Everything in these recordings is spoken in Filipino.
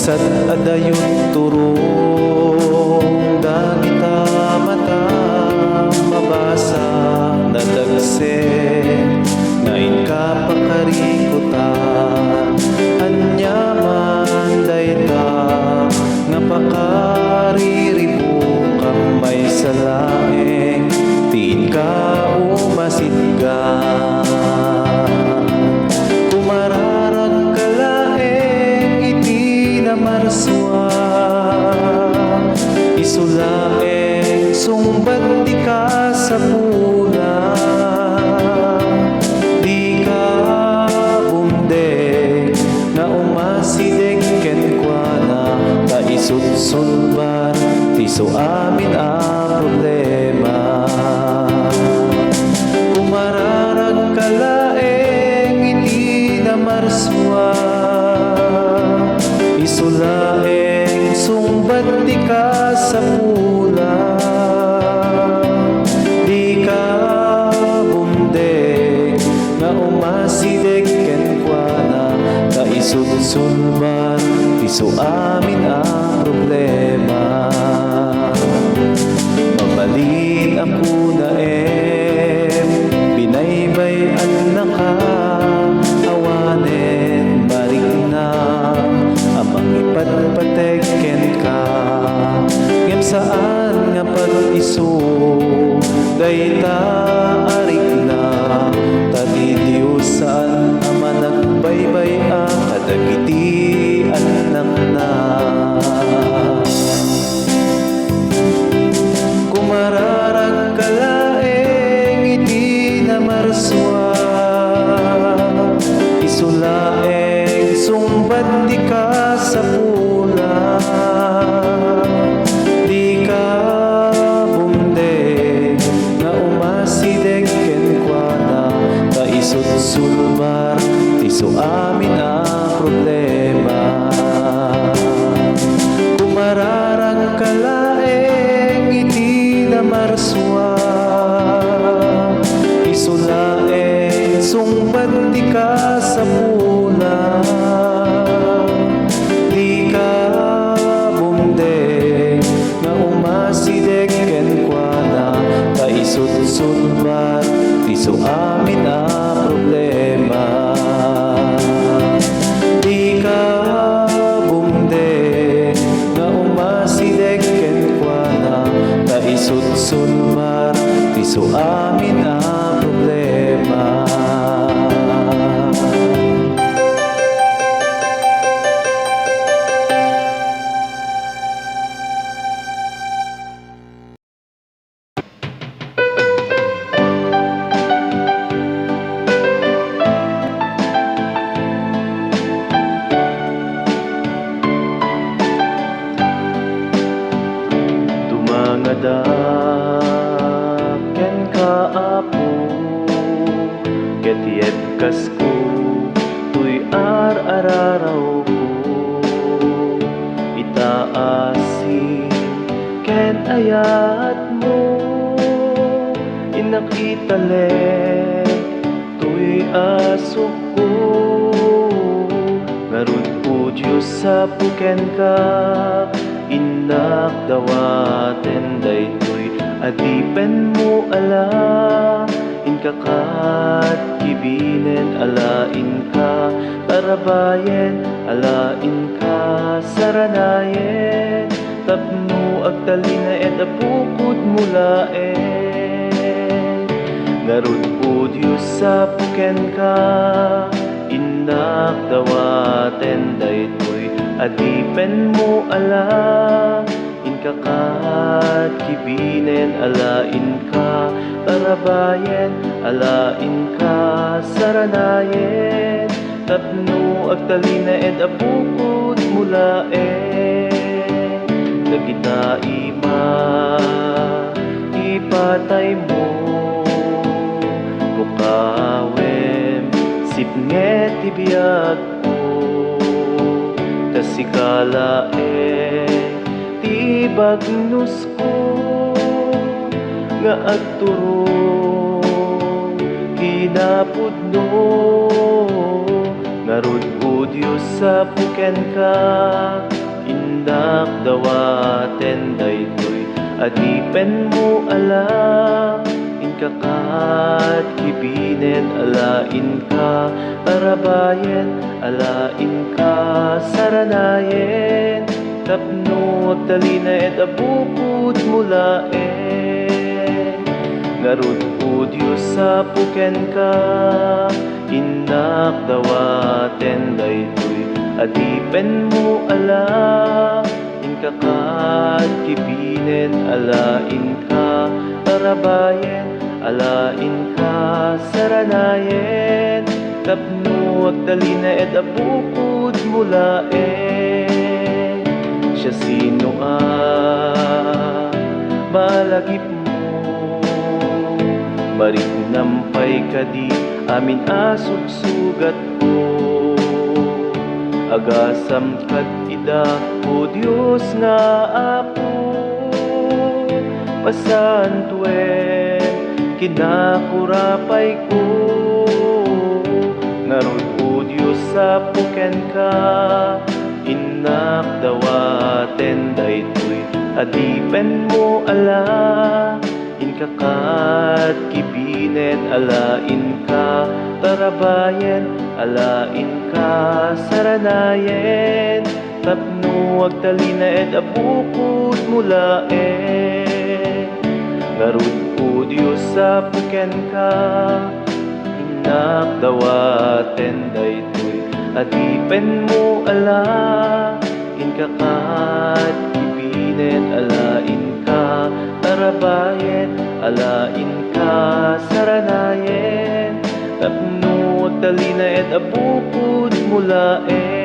sad adayon turong dagita mata mabasa nadagsen ngayon ka pakarikutan anyaman dayta nga pakariribo kamay sa laeng tiin ka umasidgan kumararag ka laeng iti na marswa isulaeng sumbat di ka sa pula di ka bumdeg na umasideg ken kwa na kaisutsulbar tiso amin ang problema kumararag ka laeng iti na marswa isulaeng sumbat di ka sa pula di ka bumdeg nga umasideg ken kwa na kaisutsulban tiso amin ang problema mabalin ako na binaybayan na ka awanen marigna amang ipatpateken ka ngem saan nga pag-iso dayta arik na tadi Diyosan ama nagbaybay ang kadagiti anak na kumararag ka laeng iti na marswa isulaeng sumbat di ka sa pula di ka bumdeg nga umasideg ken kwa na kaisutsulbar tiso amin ang problema kumararag ka laeng iti na marswa isulaeng sumbat di ka sa pula di ka bumdeg nga umasideg ken kwa na kaisutsulbar tiso amin ang problema di ka bumdeg nga umasideg ken kwa na kaisutsulbar tiso amin ang problema ken kaapo ketiyet kasko tuy araraw ko itaasin ken ayat mo inakitalen tuy asok ko ngarud po Diyos sa puken ka inak dawaten daytoy adipen mo ala inkakat kibinen alain ka arabayen alain ka saranayen tapno agtalina et apukod mulaen ngarud po Diyos sa puken ka inak dawaten daytoy adipen mo ala inkakat kibinen alain ka tarabayen alain ka saranayen tapno agtalina ed apukod mulaen dagita ima ipatay mo kukawem sipnget ibiyag kasikalae ti bagnus ko nga agturo hinapudno ngarud po Diyos sa puken ka, indak dawaten daytoy adipen mo ala, inkakat kibinen alain ka, parabayen alain ka, saranayen tapno agdalina et abukod mulaen. Ngarud o Diyos sa puken ka, indak dawaten daytoy adipen mo ala, inkakat kibinen alain ka, parabayen alain ka, saranayen tapno agdalina et abukod mulaen. Siya sino malagip mo, marignampay ka di amin asugsugat ko, agasam kat ida o Diyos nga ako, pasantuen kinakurapay ko. Ngarod o Diyos sa puken ka, inak dawaten daytoy adipen mo ala, inkakat kibinen alain ka, tarabayen alain ka, saranayen tapno agtalina et abukod mulaen. Ngarud o Diyos sa puken ka, inak dawaten daytoy adipen mo ala, inkakat kibinen alain ka, tarabayen alain ka, saranayen tapno agtalina et abukod mulaen.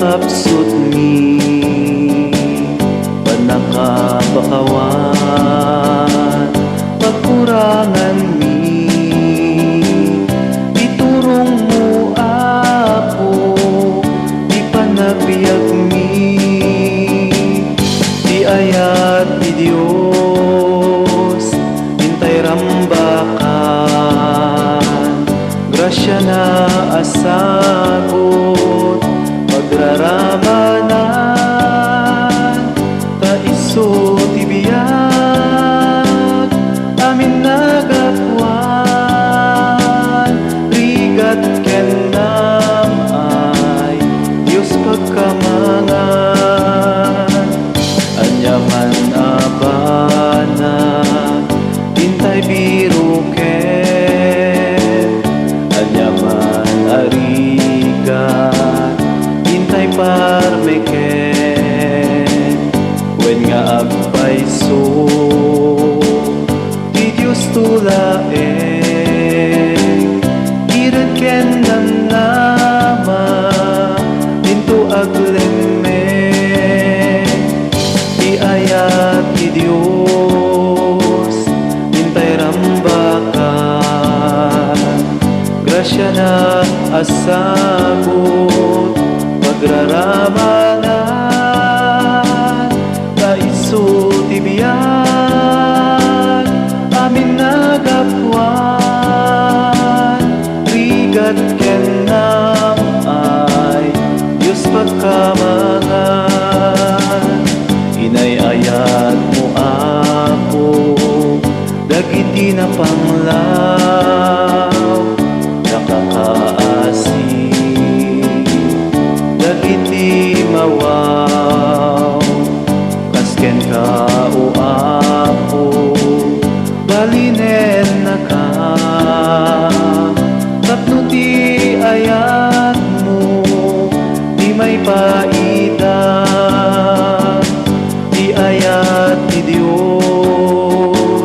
Kapsut mi panakabakawan, pagkurangan mi iturong mo ako, di panabiyag mi di ayat di Diyos, hintay rambakan grasya na asagot, pagraramanan taiso tibiyag amin nagapuan, rigat kenam ay Diyos pagkamangan, anyaman abana hintay biruken, anyaman arigat hintay parmeken, wen nga agpayso di Diyos tulaeng, irad ken namnama into aglemme, di ayat di Diyos hintay rambakan, grasya na asagot, pagraramanan taiso tibiyag amin nagapuan, rigat kenam ay Diyos pagkamangan, inayayat mo ako dagiti na panglaw, nakakaasi dagiti mawaw, kasken ka o ako balinen na ka, tapno ti ayat mo di may paida, di ayat ni Diyos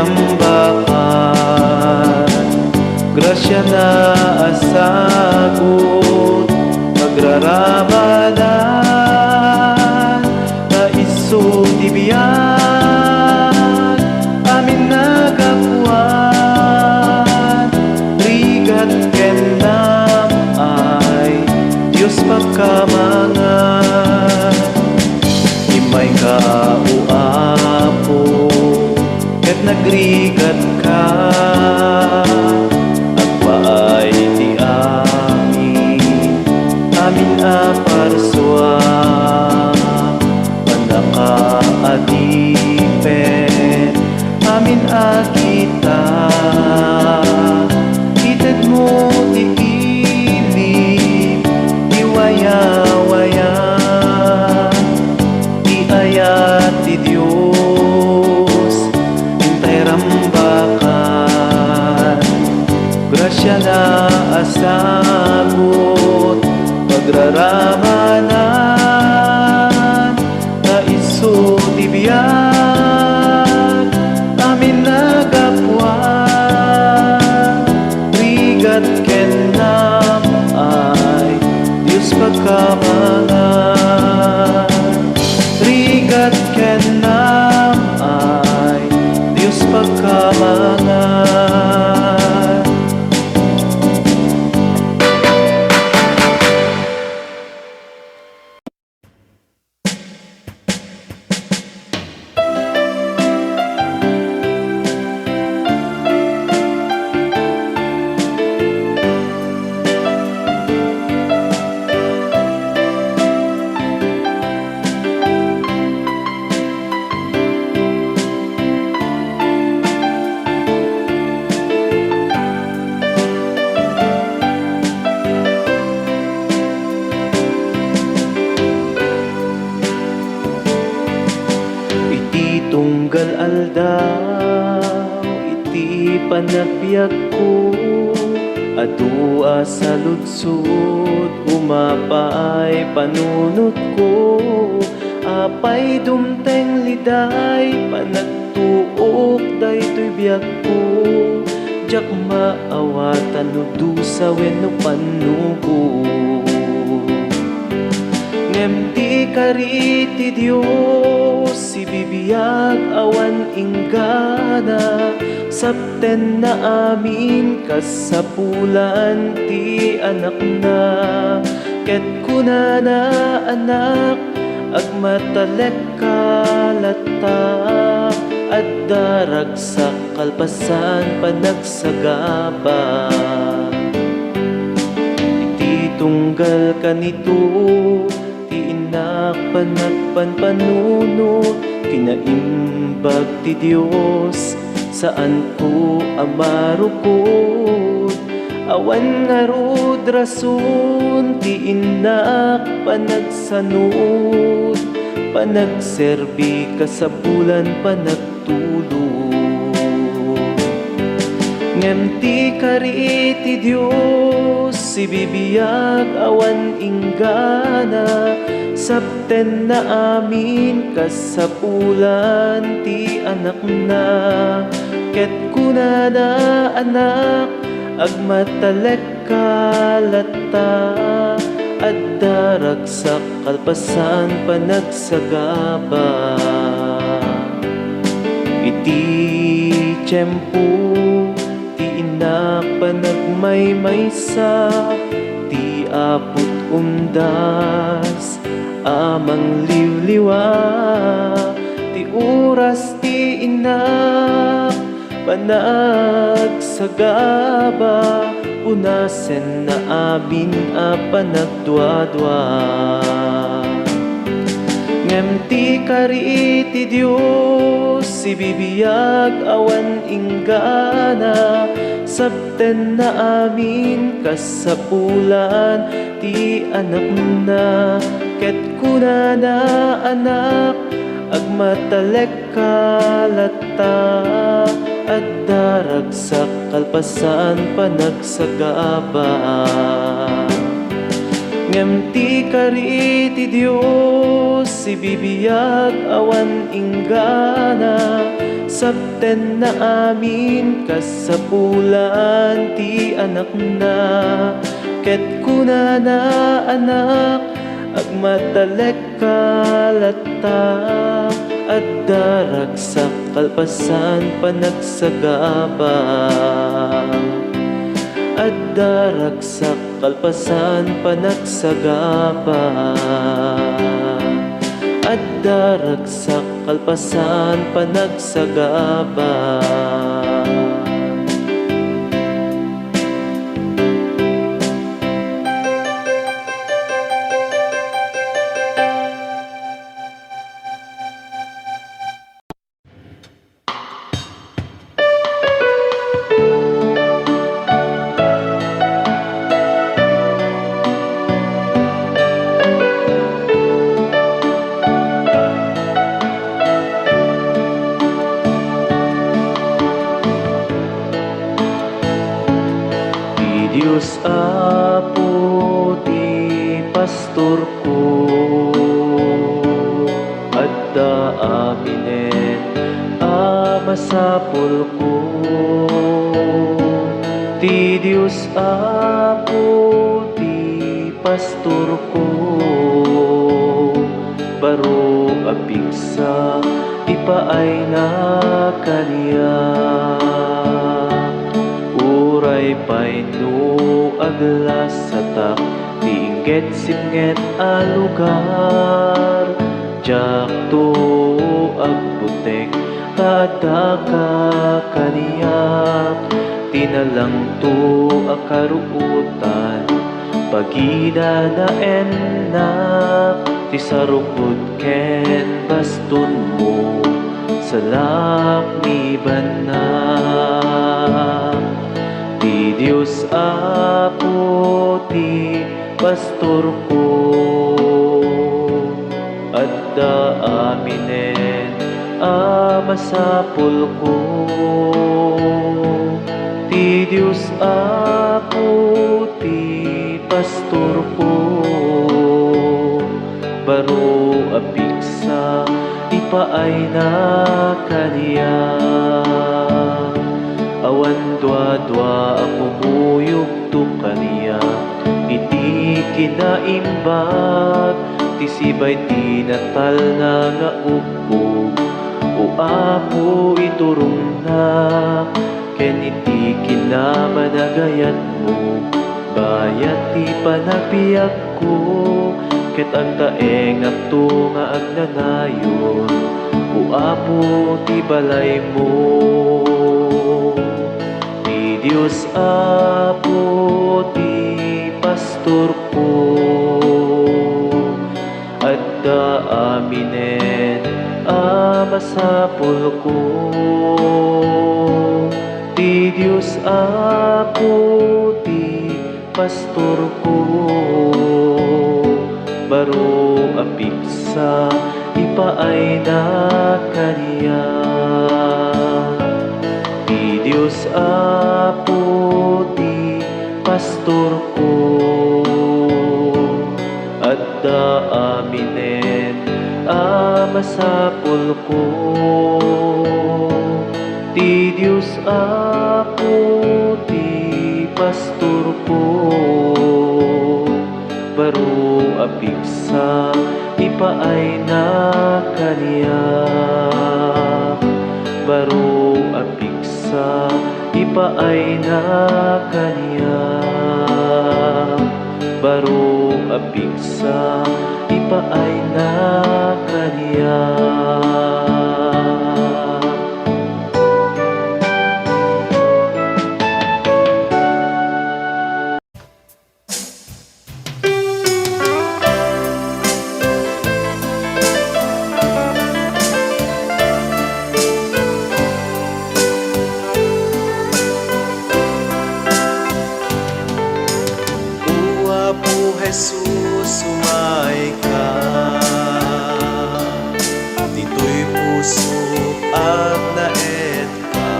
rambakan. Grasya na asagot pagraramadan na iso tibiyan amin nagapuan. Rigat kenam ay Diyos pagkamangan. Imay ka uapo ket nagrigat ka agpaay ti amin aparsua manakaadipen amin akita ited mo ti ilig iwaya-waya ti ayat ti Dios intay rambakan. Grasya na asagot pagraramanan na iso tibiyan amin nagapuan. Rigat kenam ay Diyos pagkamangan. Rigat kenam ay Diyos pagkamangan. Tunggal aldaw iti panagbiag ko adua sa lutsod umapay panunot ko apay dumteng liday panagtuok daytoy biag ko jak maawatan no dusa wenno panugo. Ngem ti kariti Dios si bibiyag awan inggana sapten na amin kasapulan ti anak na ket kunana anak agmatalek kalata at darag sa kalpasan panagsagaba. Iti tunggal kanito panagpanpanuno kinaimbag ti Dios saan ko amarukod awan nga rod rason ti inak panagsanod panagserbi kasapulan panagtulog. Ngem ti kariti Dios si bibiyag awan inggana sapten na amin kasapulan ti anak na ket kunana anak agmatalek kalata at darag sa kalpasan panagsagaba. Iti tiyempo ti inak panagmaymaysa ti aput undas amang liwliwa ti oras ti inak panagsagaba unasen na amin a panagduadwa. Ngem ti kariti Dios si bibiyag awan inggana sapten na amin kasapulan ti anak na ket kunana anak agmatalek kalata at darag sa kalpasan panagsagaba. ngem ti kari ti Dios ibibiyag awan inggana sabten na amin kasapulan ti anak na ket kunana anak agmatalek kalata at daragsak kalpasan panagsagaba at daragsak kalpasan panagsagaba at daragsak kalpasan panagsagaba. Diyos Apo ti pastor ko adda aminen masapul ko ti Diyos Apo ti pastor ko baro apigsa ipaay na kaniya uray paino aglas satak tiingget sipnget a lugar jak to agputek kadaka kaniyak tinalang to akaruutan pagida na enak ti sarukod ken baston mo salak ni banak ti Diyos Apo ti pastor ko adda aminen masapul ko ti Diyos Apo ti pastor ko baro apigsa ipaay na kaniya awan dwa-dwa ako muyog to kaniya iti kinaimbag ti sibay ti natal na nga upog o Apo iturong na ken iti kinamanagayat mo bayat ti panagbiag ko ket agtaengak to nga agnanayon o Apo ti balay mo ti Diyos Apo ti pastor ko adda aminen masapul ko ti Diyos Apo ti pastor ko baro apigsa ipaay na kaniya ti Diyos Apo ti pastor ko adda aminen masapul ko ti Diyos Apo ti pastor ko baro apigsa ipaay na kaniya baro apigsa ipaay na kaniya baro apigsa ipaay na kaniya. Jesus, sumay ka. Dito'y puso at naet ka.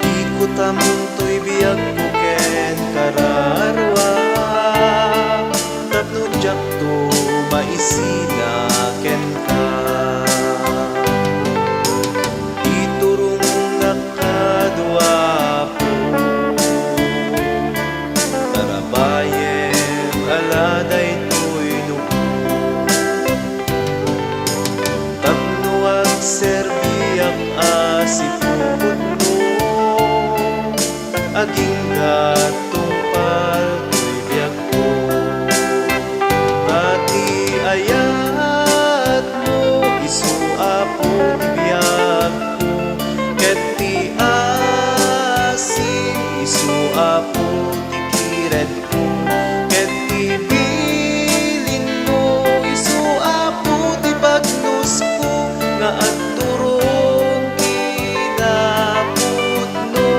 Ikutam to'y biyag buken kararwa. sinaken ka. Iturong nakadwa po, tarabayem aladay to'y nubo. Tapnuag serbiak asipupot mo, aging gatungpal to'y biyak ko. Ati ayat mo, isuapo ti biyak ko. Ket ti asim, isuapo ti kiret ko. Ket ti bilin mo, isuapo ti bagnos ko. Nga at turong kinapudno.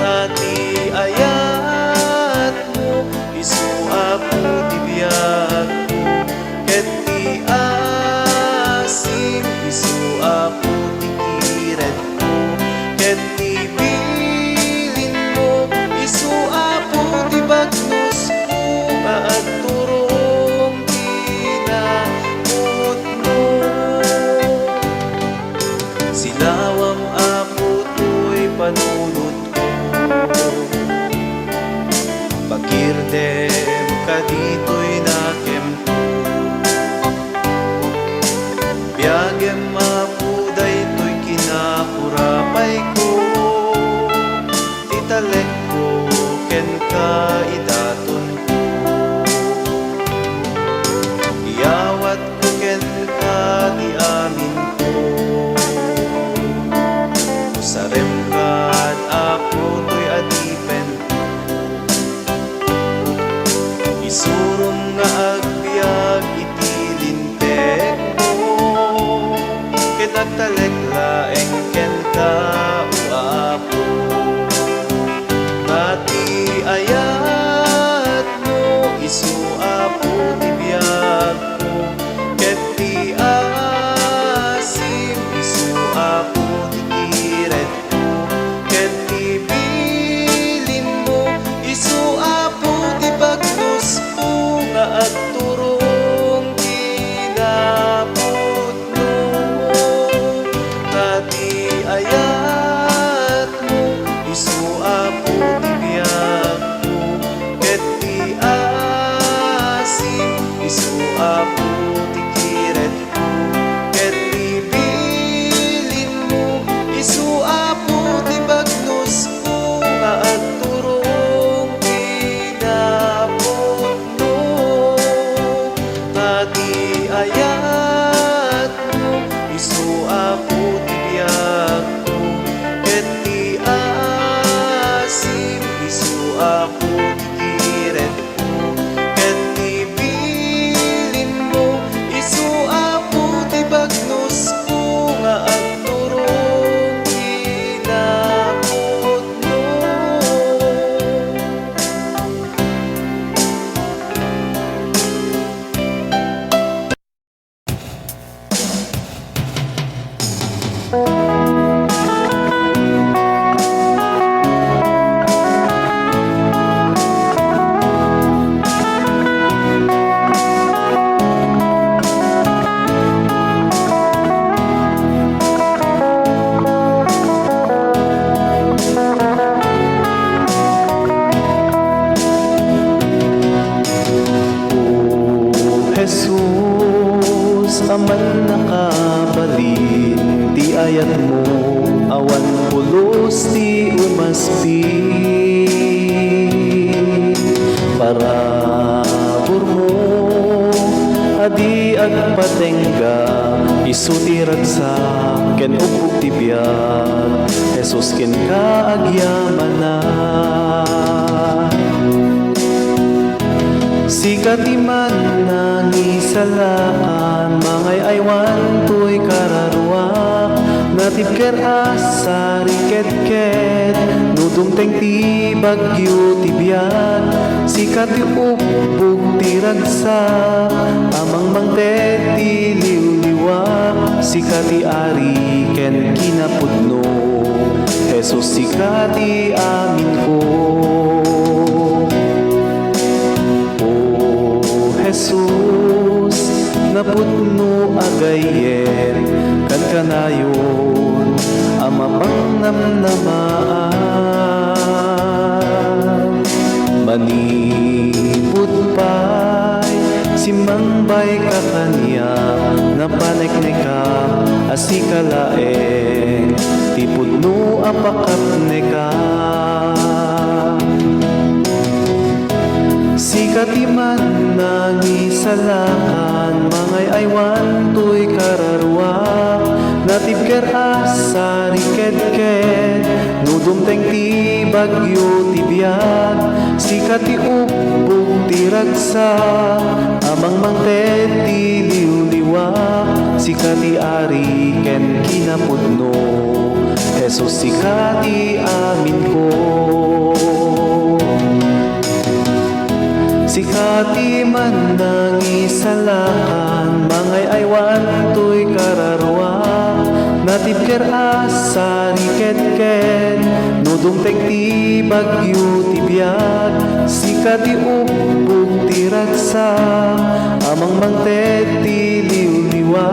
Ati ayat mo, isuapo ti biyak ko. Ket ti asim, isuapo ti kiret ko. Ket ti bilin mo, isuapo ti bagnos ko. Nga at turong kinapudno. Silawam apo to'y panunod ko. Pakirdem ka dito'y nakempo. Biyagem mapuday to'y kinapurapay ko. Titalek ko ken ka idaton ko. Iyawat ko ken ka di amin ko. Sarem kad ako to'y adipen ko. Isurum nga agbyag itilintek ko. Ket agtalek laeng ken ka uapo. Ati ayat mo, isuapo ti biyak ko. Ket ti asim, isuapo ti kiret ko. Ket ti bilin mo, isuapo ti bagnos ko. Nga at turong kinapudno. Ati ayat mo, isuapo ti biyak ko. Ket ti asim, isuapo ti kiret ko. Ket ti bilin mo, isuapo ti bagnos ko. Nga at turong kinapudno. Ati ayat mo, isuapo ti biyak ko. Ket ti asim, isuapo ti kiret ko. Ket ti bilin mo, isuapo ti bagnos ko. Nga at turong kinapudno. Jesus, aman nakabalin, ti ayat mo, awan pulos ti umaspi. Parabor mo, adi agpatengga, isu ti ragsak, ken upog ti biyak, Jesus ken ka agyamanan. Sikat iman nangisalakan, mangay aywan to'y kararuak. Natibker asari ket-ket, nudumteng ti bagyo ti biyak. Sikat ti upog ti ragsak, amang mangtet ti liwliwak. Sikat ti ari ken kinapudno, Jesus sikat ti amin ko. Jesus, daydayen kan kanayon amamang namnamaan manipud pay simangbay ka kanya napanekneka asikalaeng tipud no apakapneka sikatiman nangisalakan mangay aywan tuy kararwa natibker asa riket-ket nudumteng ti bagyo ti biag sikati ubog ti ragsa amang mangted ti liwliwa sikati ari ken kinapudno Jesus sikati amin ko sikati man nangisalakan mangay aywan tuy kararwa natibker asa riket-ket nudumteng ti bagyo ti biag sikati ubog ti ragsa amang mangted ti liwliwa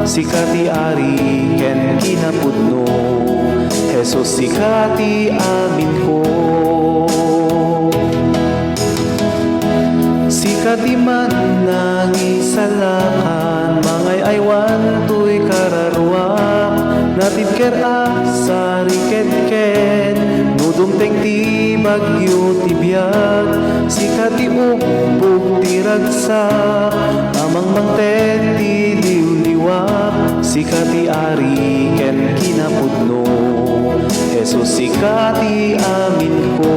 sikati ari ken kinapudno Jesus sikati amin ko sikati man nangisalakan mangay aywan tuy kararwa natibker asa riket-ket nudumteng ti bagyo ti biag sikati ubog ti ragsa amang mangted ti liwliwa sikati ari ken kinapudno Jesus sikati amin ko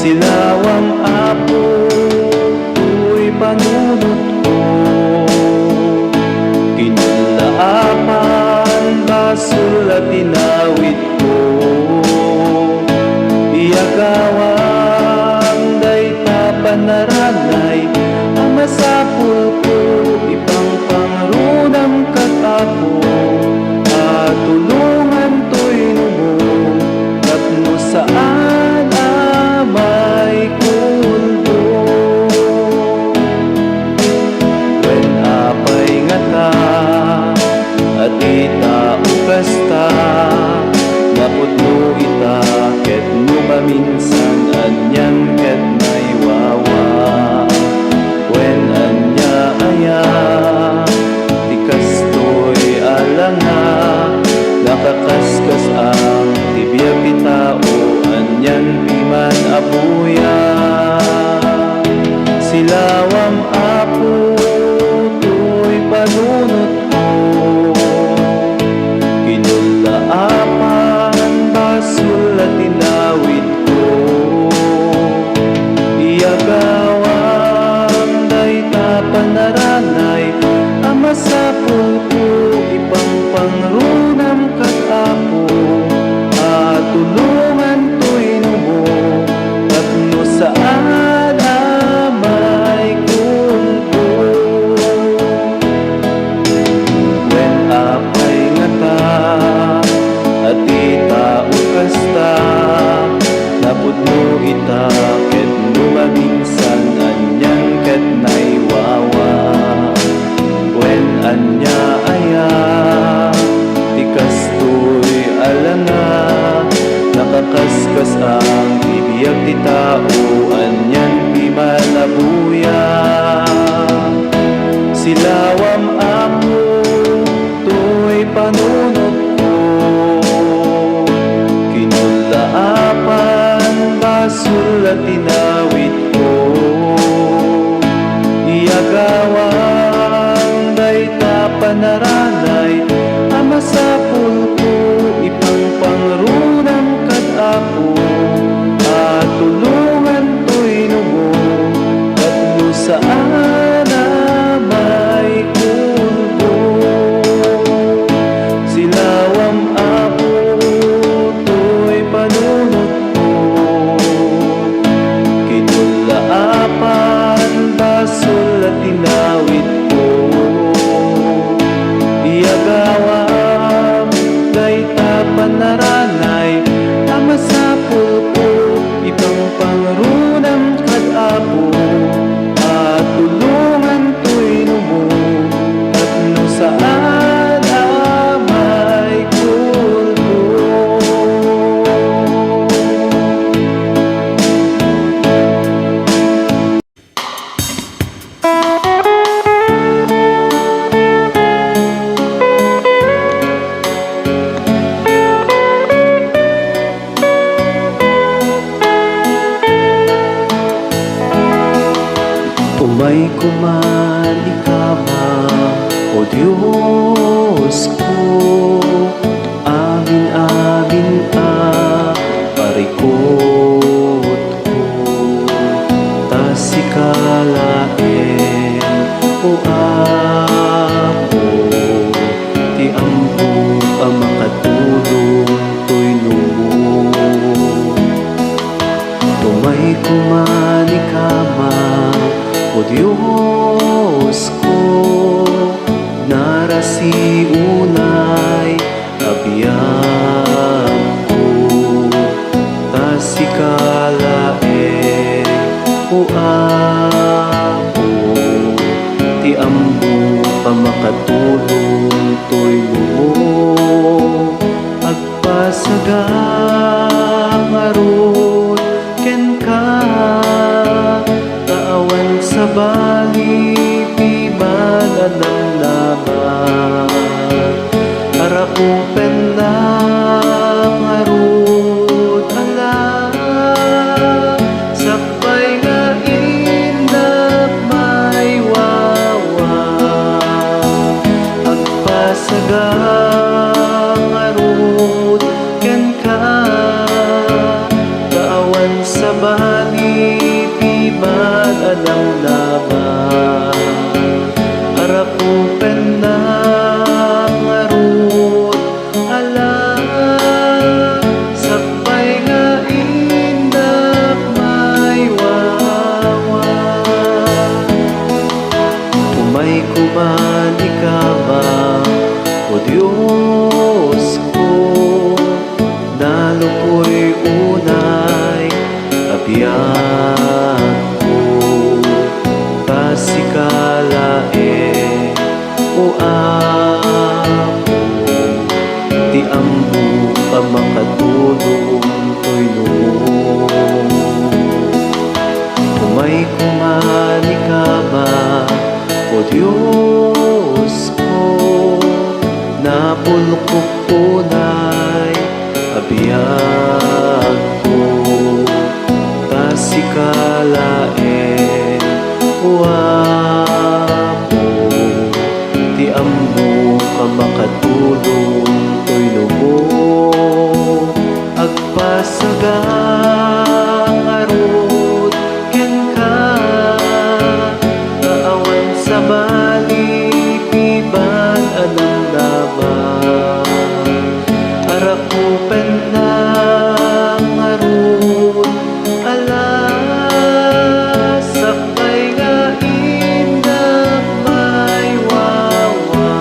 silawang apo tuy panunot ko Silawam ako, to'y panunot ko. Kinulaapan, basul at tinawid ko. Iyagawang dayta panaranay, ama sa pulko, ipang pangrunang kadapo. At tulungan to'y numo, tatlo saan na may kulbo. Silawam ako, to'y panunot ko. Kinulaapan, basul at tinawid ko. Iyagawam, dayta panaranay, ama sa pulpo, ipang pangrunang kadapo. At tulungan to'y numo, tatlo saan may kulbo. Umay kumani ka man, O Diyos ko. Amin-amin parikot ko. Tasikalaen, O Apo, ti ampo makatulong to'y numo. Umay kumani ka man, O Diyos ko, narasi unay abiyag ko. Tasikalae, O Apo, ti ambo makatulong to'y numo. Agpasagang arot ken ka, taawan sa bali, piman alamlaman. Arakupen lang arot ala, sakbay nga indak may wawa. Agpasagang arot ken ka, taawan sa bali, piman alamlaman. Arakupen lang arot ala, sakbay nga indak may wawa. Umay kumani ka ba, O Diyos ko, nalukoy unay abiyag ko. Tasikalae, O Apo, ti ambo makatulong to'y numo. Umay kumani ka ba, O Diyos ko, napulkok unay abiyag ko. Tasikalae, O Apo, ti ambo makatulong to'y numo. Agpasagang arot ken ka, taawan sa bali, piban alamlaman. Arakupen lang arot ala, sakbay nga indak may wawa.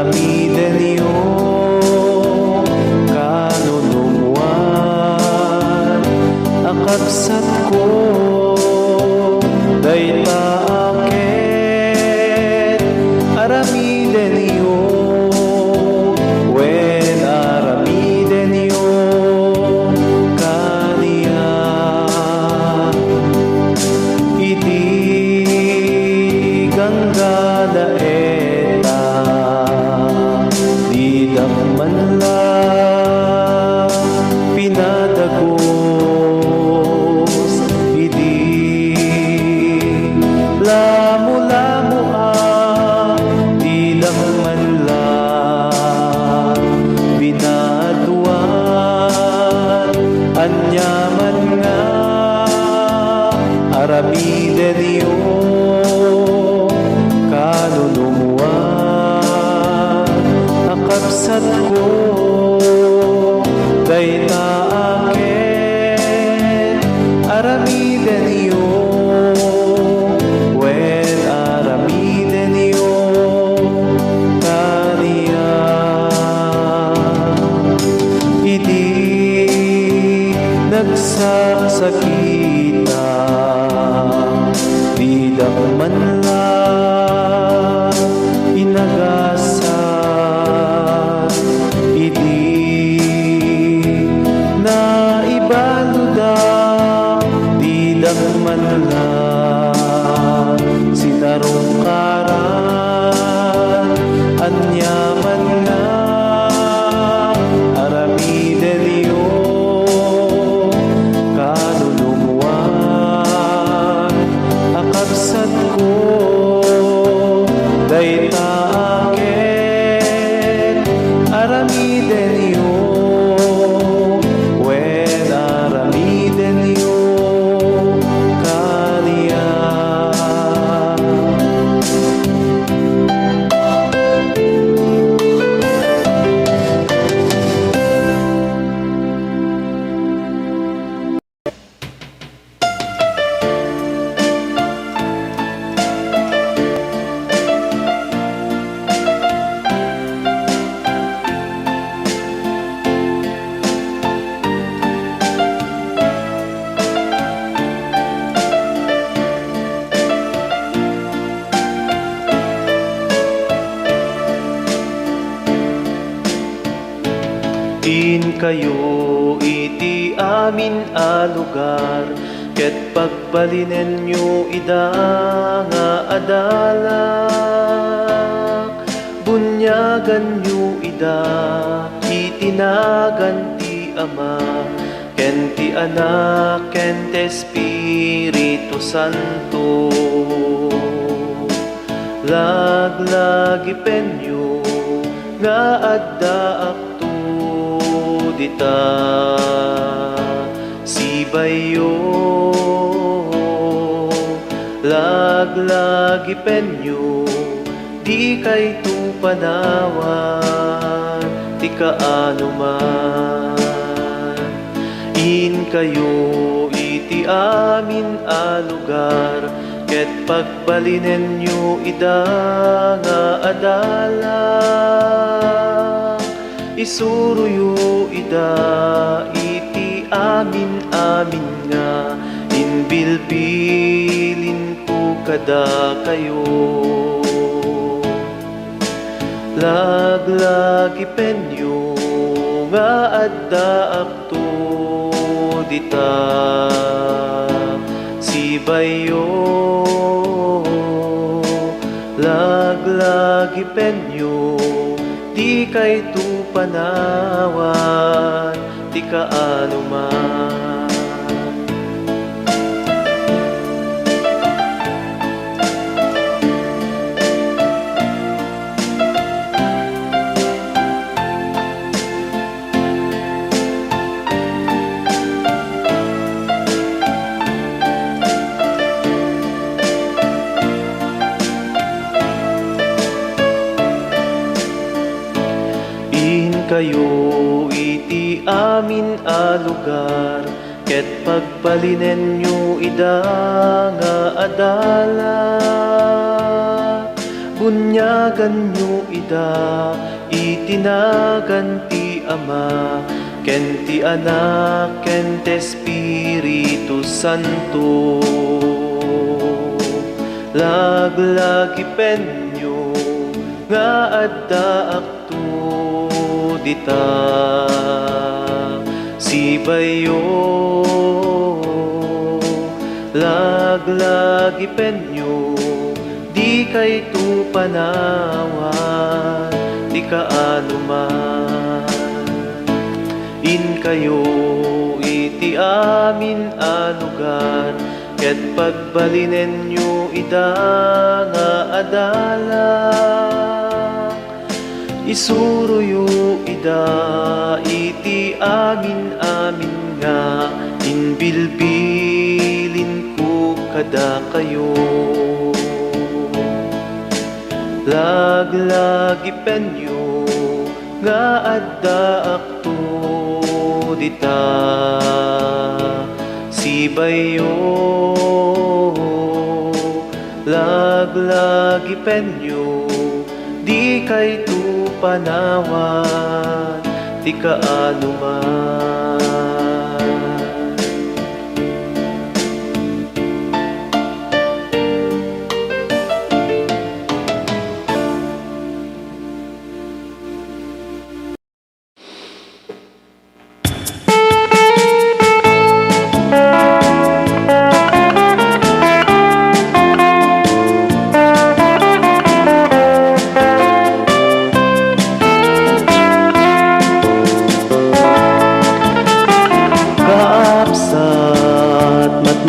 aramiden yo kanunumuan akabsat ko dayta aket aramiden yo wen aramiden yo kaniya iti ganggada eta di man la pinadagos iti lamu-lamu di man la pinatuan anyaman nga aramiden yo kanunumuan akabsat ko dayta aket aramiden yo wen aramiden yo kaniya iti nagsasakita di man lang inagasan iti naibaluda di man lang sinarungkaran anyaman nga aramiden yo kanunumuan akabsat ko dayta aket aramiden yo wen aramiden yo kaniya in kayo iti amin a lugar ket pagbalinen nyo ida nga adalak bunyagan nyo ida itinagan ti ama ken ti anak ken ti Espiritu Santo laglagi penyo nga adda akto dita sibayo laglagi penyo di kay tu panawan ti kaano man in kayo iti amin a lugar ket pagbalinen nyo ida nga adala isuruyo ida iti amin nga inbilbilin ko kada kayo laglagi penyo nga adda akto dita sibayo laglagi penyo di kay tu panawan di kaano man kayo iti amin a lugar ket pagbalinen nyo ida nga adala bunyagan nyo ida, itinagan ti Ama, ken ti Anak, ken ti Espiritu Santo. Laglagi penyo nga adda akto dita, sibayo. Laglagi penyo di kay tu panawan, di kaano man. In kayo iti amin anugan, ket pagbalinen nyo ida nga adala. Isuruyo ida iti amin nga, inbilbilin ko kada kayo. Laglagi penyo nga adda akto dita, sibayo. Laglagi penyo di kay tu panawan, di kaano man.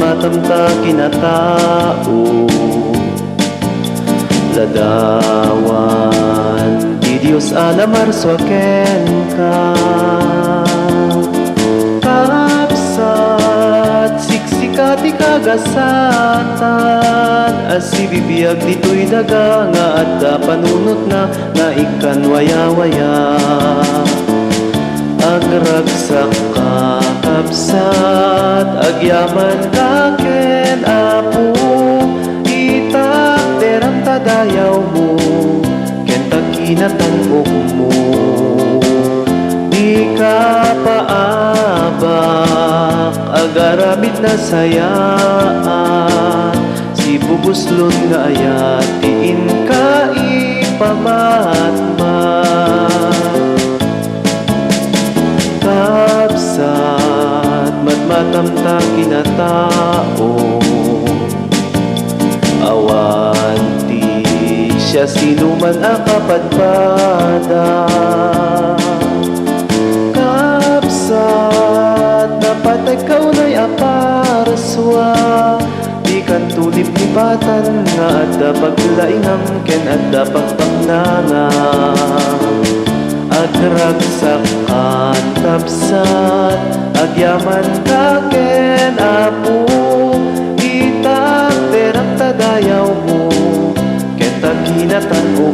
Matamta kinatao, ladawan di Diyos alamar swaken ka. Kapsat siksikati kagasatan, asibibiyag dito'y daga nga adda panunot na ikan waya-waya. Agragsak ka kapsat, agyaman ka ken Apo, itak derang tadayaw mo, ken takinatan mo. Di ka paabak, agaramid na sayaan, si bubuslon nga ayat, tiin ka ipamatmat. Kapsat matmatamta kinatao, awanti siya sinuman akapadpada. Kapsat napatay kaunay aparswa, di kan tulip lipatan nga adda paglaingam, ken adda pagpangnangam. Agragsak ka kapsat, agyaman ka ken Apo, itak derang tadayaw mo, ken takinatan mo.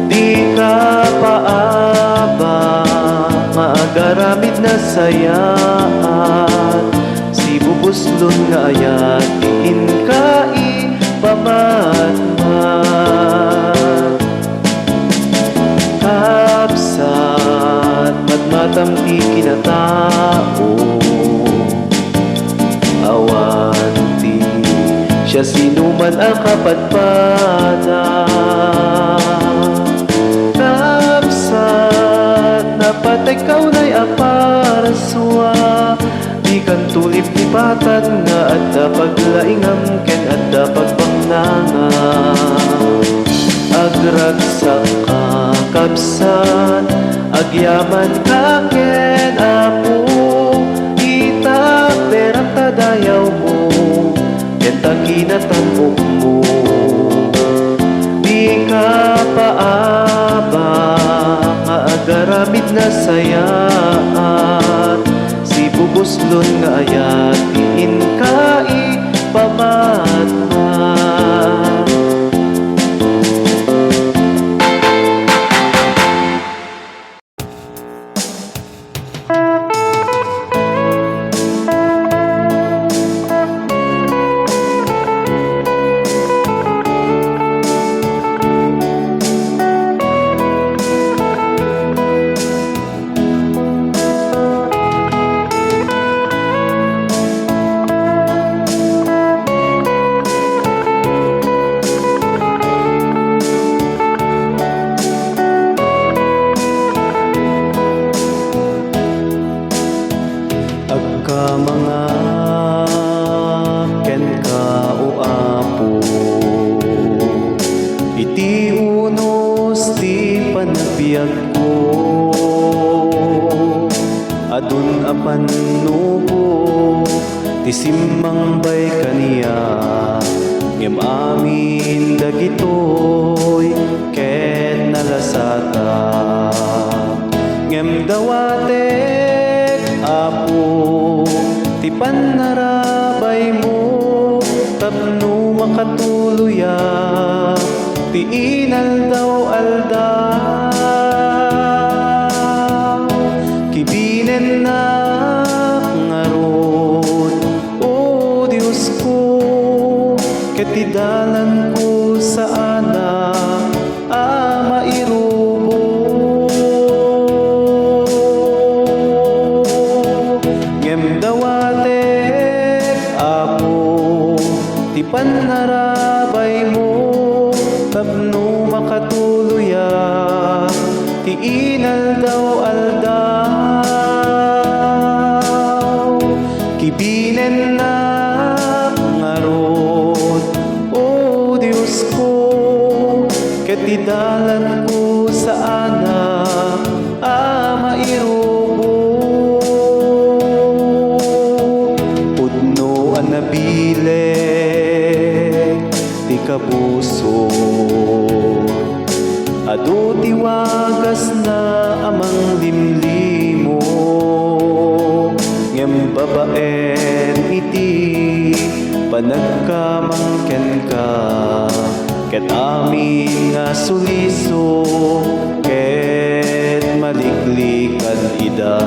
Di ka paaba, maagaramid na sayaan, si bubuslon nga ayat, tiin ka ipamatmat. Kapsat matmatamti kinatao, awanti siya sinuman akapadpada. Kapsat napatay kaunay aparswa, di kan tulip lipatan nga adda paglaingam, ken adda pagpangnangam. Agragsak ka kapsat, agyaman ka ken Apo, itak derang tadayaw mo, ken takinatan mo. Di ka paaba, agaramid na sayaan, si bubuslon nga ayat, tiin ka ipamatmat. biyag ko. Adun apan nubo ti simmang bay kaniya, ngem amin dagitoy ket nalasata. Ngem dawatek Apo ti panarabay mo, tapno makatuluya ti inaldaw-aldaw. Kibinen na ngarod, o Diyos ko, ket ti dalan ko saana mairubo. Ngem dawatek Apo ti panarabay mo, tapno makatuluya ti inaldaw-aldaw. Kibinen na ngarod, o Diyos ko, ket ti dalan ko saana mairubo. Pudno a nabileg ti kabuso, adu ti wagas na amang limlimo. Ngem babaen iti panagkamangken ka, ket amin nga suliso, ket maliklikan ida.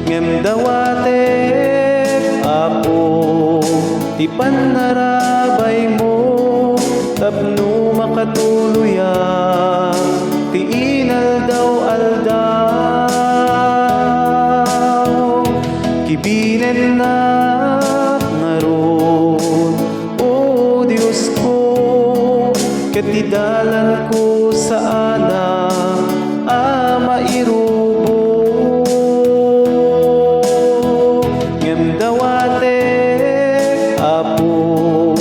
Ngem dawatek Apo ti panarabay mo, tapno makatuluya ti inaldaw-aldaw. Kibinen na ngarod, o Diyos ko, ket ti dalan ko saana mairubo. Ngem dawatek Apo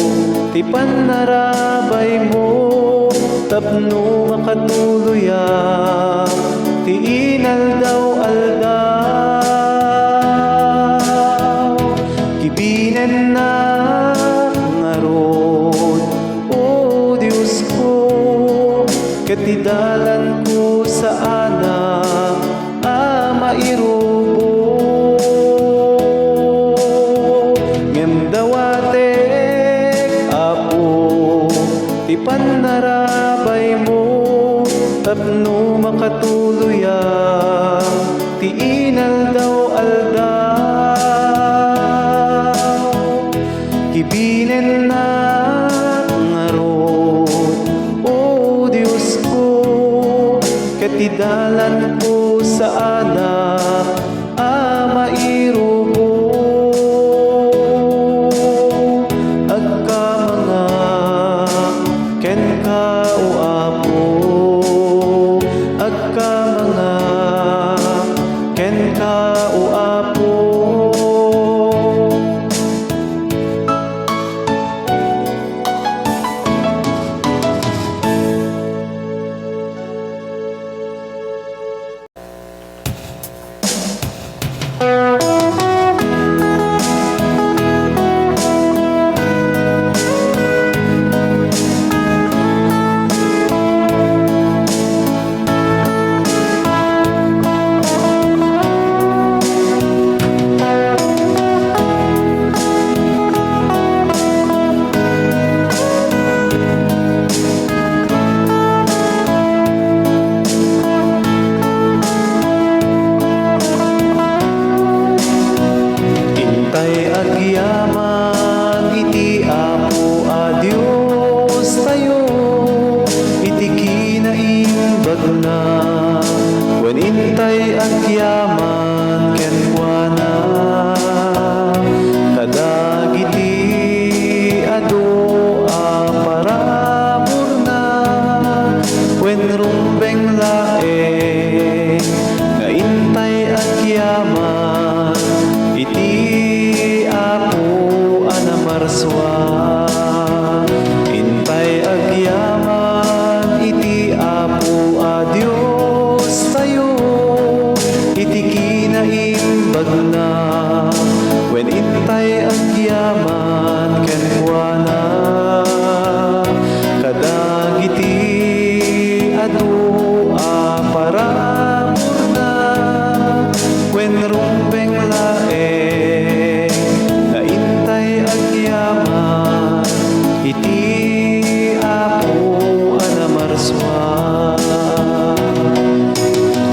ti panarabay mo, tapno makatuluya ti inaldaw-aldaw. Kibinen na ngarod, o Diyos ko, ket ti dalan ko saana mairubo. Ngem dawatek Apo ti panarabay mo, tapno makatuluya ti inaldaw-aldaw. Kibinen na ngarod, o Diyos ko, ket ti dalan ko saana mairubo. Agkamanga ken ka o Apo, agkamanga ken ka o Apo. Intay agyaman iti Apo a Dios tayo, iti kinaimbag na. Wen intay agyaman ken kuana, kadagiti adu parabur na. Wen rumbeng laeng nga intay agyaman iti Apo anamarswa. Intay agyaman iti Apo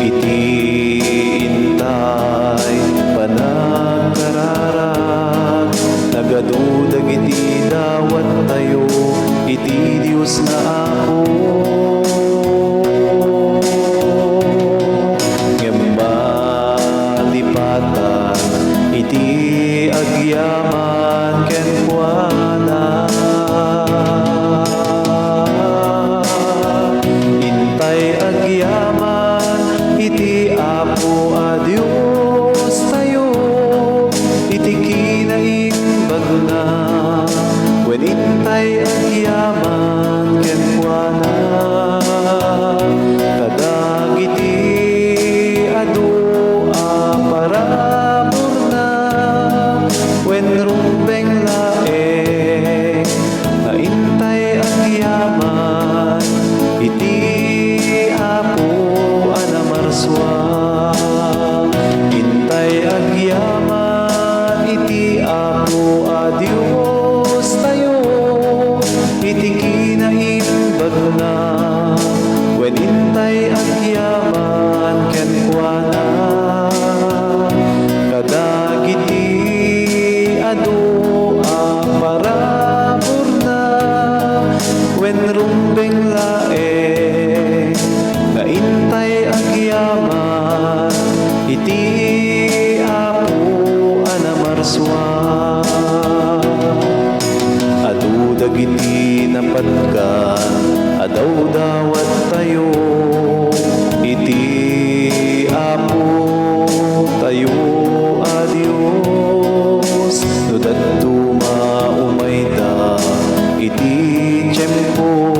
iti intay panagkararag nagadudag iti dawat tayo iti Diyos na ako ngembalipatan iti agyaman ken kuana intay agyaman iti Apo a Dios tayo iti kinaimbag na wen intay agyaman ken kuana kadagiti adu a parabor na wen rumbeng laeng na intay agyaman iti Apo anamarswa intay agyaman iti Apo a Dios tayo iti kinaimbag na wen intay agyaman ken kuana kadagiti adu a parabor na wen rumbeng laeng na intay agyaman iti Apo anamarswa adu dagiti napatkan adaw dawat tayo iti Apo tayo a Dios no dadto maumayda iti tiempo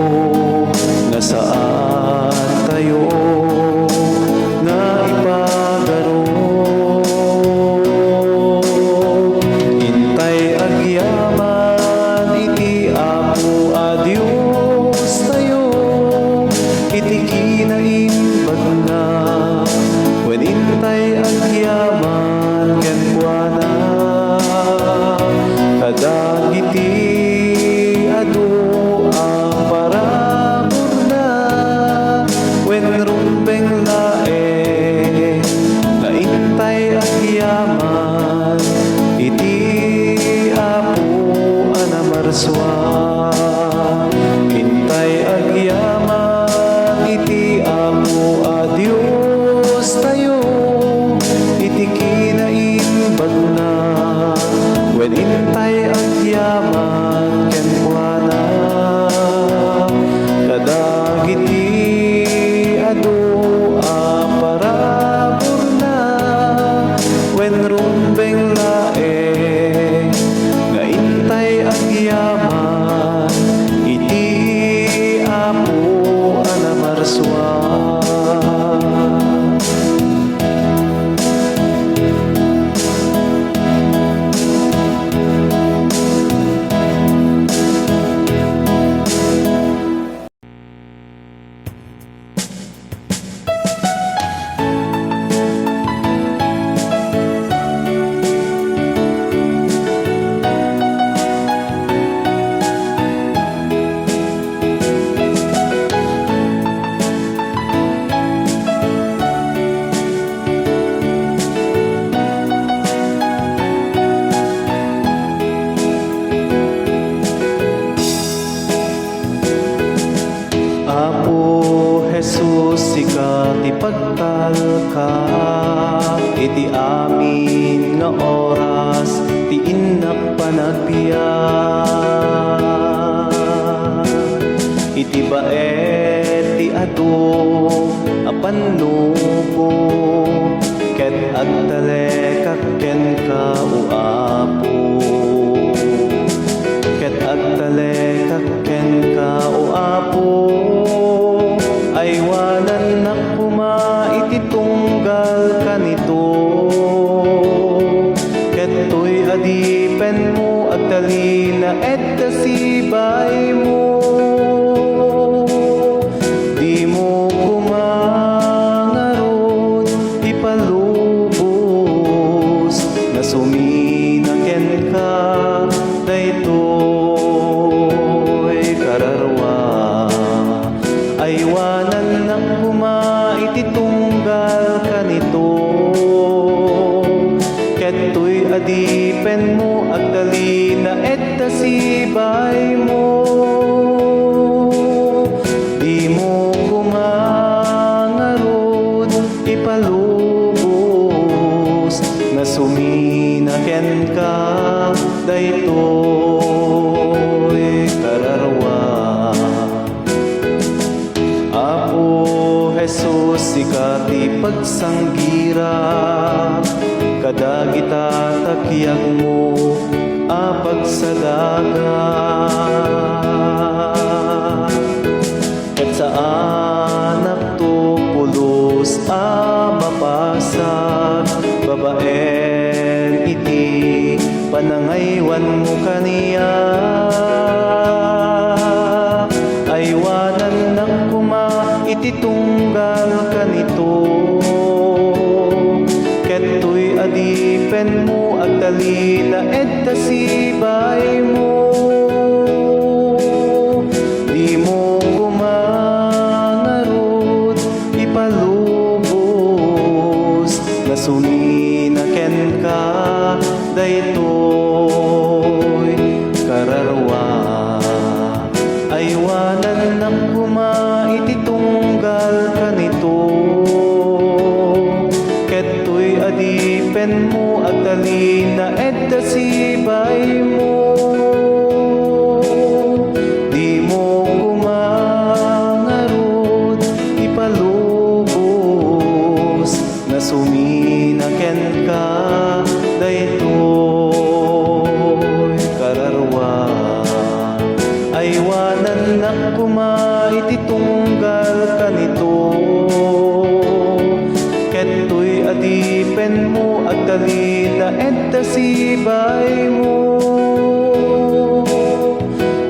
nga saan tayo nga ipagaro intay agyaman iti Apo a Dios tayo iti kinaimbag na wen intay agyaman ken kuana kadagiti adu a parabor na wen rumbeng laeng na intay agyaman iti Apo anamarswa intay agyaman iti Apo a Dios tayo iti kinaimbag na wen intay agyaman ken kuana kadagiti adu a parabor na wen rumbeng laeng nga intay agyaman iti Apo anamarswa Apo Jesus sika ti pagtalka iti amin nga oras ti innak panagbiyak iti baet ti adu a panlubo ket agtalekak ken ka o Apo ket agtalekak ken ka o Apo ay wanan na kuma iti tunggal kanito ket toy adipen mo agtalina et kasibay mo di mo kumangarod ipalubos na sumina ken ka Aywanan ng kumait itunggal ka nito. Keto'y adipen mo at talina et tasibay mo. Di mo kumangarod ipalubos na suminaken ka daytoy kararwa. Apo Jesus ikati pagsanggira kadagita takyag mo pagsadaga. Ket sa anak to pulos mapasag babaen iti panangaywan mo kaniya. Aywanan ng iti tunggal ka nito. Keto'y adipen mo at talina et tasibay mo. Di mo kumangarod ipalubos na suminaken ka daytoy kararwa. Aywanan ng kumait itunggal ka nito. Keto'y adipen mo at talina et tasibay mo. Di mo kumangarod ipalubos na suminaken ka daytoy kararwa. Aywanan ng kumait itunggal ka nito. Keto'y adipen mo at talina et tasibay mo.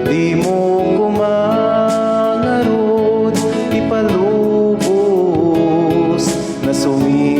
Di mo kumangarod ipalubos na suminaken